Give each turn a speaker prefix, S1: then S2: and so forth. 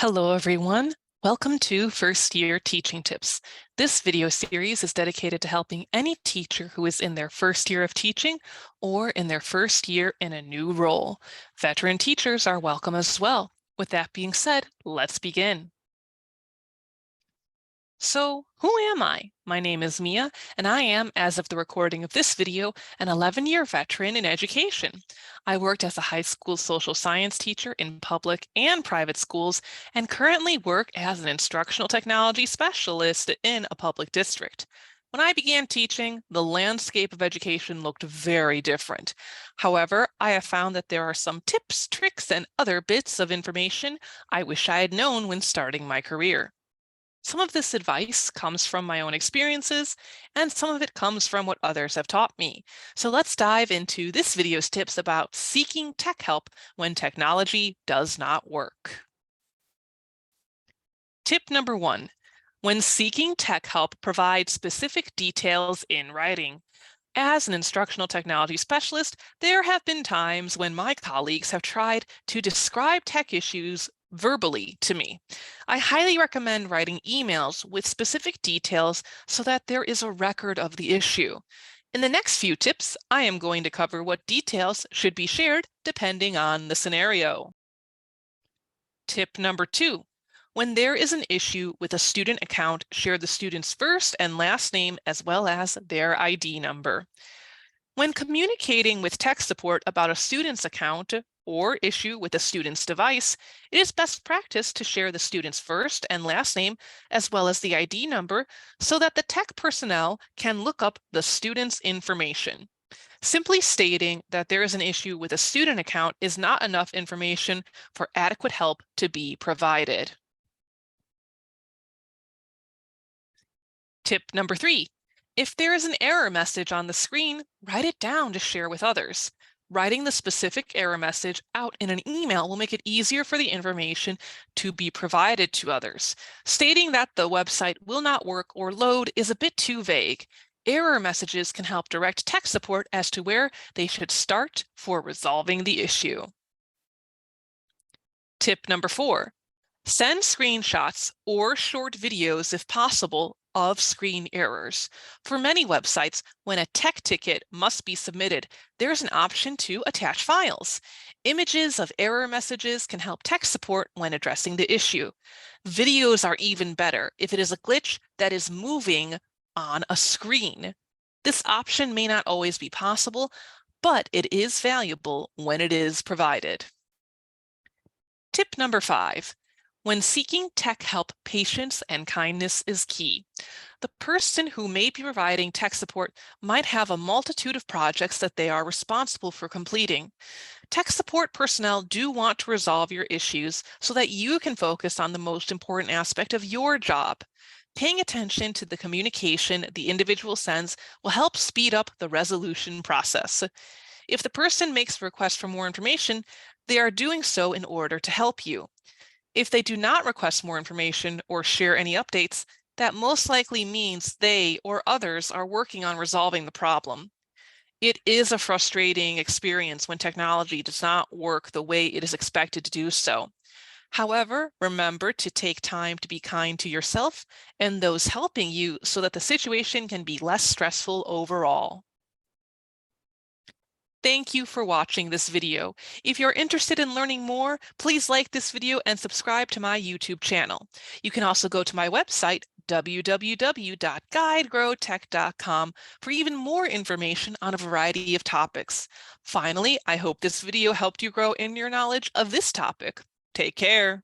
S1: Hello, everyone. Welcome to First Year Teaching Tips. This video series is dedicated to helping any teacher who is in their first year of teaching or in their first year in a new role. Veteran teachers are welcome as well. With that being said, let's begin. So, who am I? My name is Mia, and I am, as of the recording of this video, an 11-year veteran in education. I worked as a high school social science teacher in public and private schools, and currently work as an instructional technology specialist in a public district. When I began teaching, the landscape of education looked very different. However, I have found that there are some tips, tricks, and other bits of information I wish I had known when starting my career. Some of this advice comes from my own experiences, and some of it comes from what others have taught me. So let's dive into this video's tips about seeking tech help when technology does not work. Tip number 1, when seeking tech help, provide specific details in writing. As an instructional technology specialist, there have been times when my colleagues have tried to describe tech issues verbally to me. I highly recommend writing emails with specific details so that there is a record of the issue. In the next few tips, I am going to cover what details should be shared depending on the scenario. Tip number 2. When there is an issue with a student account, share the student's first and last name as well as their ID number. When communicating with tech support about a student's account or issue with a student's device, it is best practice to share the student's first and last name as well as the ID number so that the tech personnel can look up the student's information. Simply stating that there is an issue with a student account is not enough information for adequate help to be provided. Tip number 3. If there is an error message on the screen, write it down to share with others. Writing the specific error message out in an email will make it easier for the information to be provided to others. Stating that the website will not work or load is a bit too vague. Error messages can help direct tech support as to where they should start for resolving the issue. Tip number 4. Send screenshots or short videos if possible of screen errors. For many websites, when a tech ticket must be submitted, there's an option to attach files. Images of error messages can help tech support when addressing the issue. Videos are even better if it is a glitch that is moving on a screen. This option may not always be possible, but it is valuable when it is provided. Tip number 5. When seeking tech help, patience and kindness is key. The person who may be providing tech support might have a multitude of projects that they are responsible for completing. Tech support personnel do want to resolve your issues so that you can focus on the most important aspect of your job. Paying attention to the communication the individual sends will help speed up the resolution process. If the person makes a request for more information, they are doing so in order to help you. If they do not request more information or share any updates, that most likely means they or others are working on resolving the problem. It is a frustrating experience when technology does not work the way it is expected to do so. However, remember to take time to be kind to yourself and those helping you so that the situation can be less stressful overall. Thank you for watching this video. If you're interested in learning more, please like this video and subscribe to my YouTube channel. You can also go to my website, www.guidegrowtech.com, for even more information on a variety of topics. Finally, I hope this video helped you grow in your knowledge of this topic. Take care.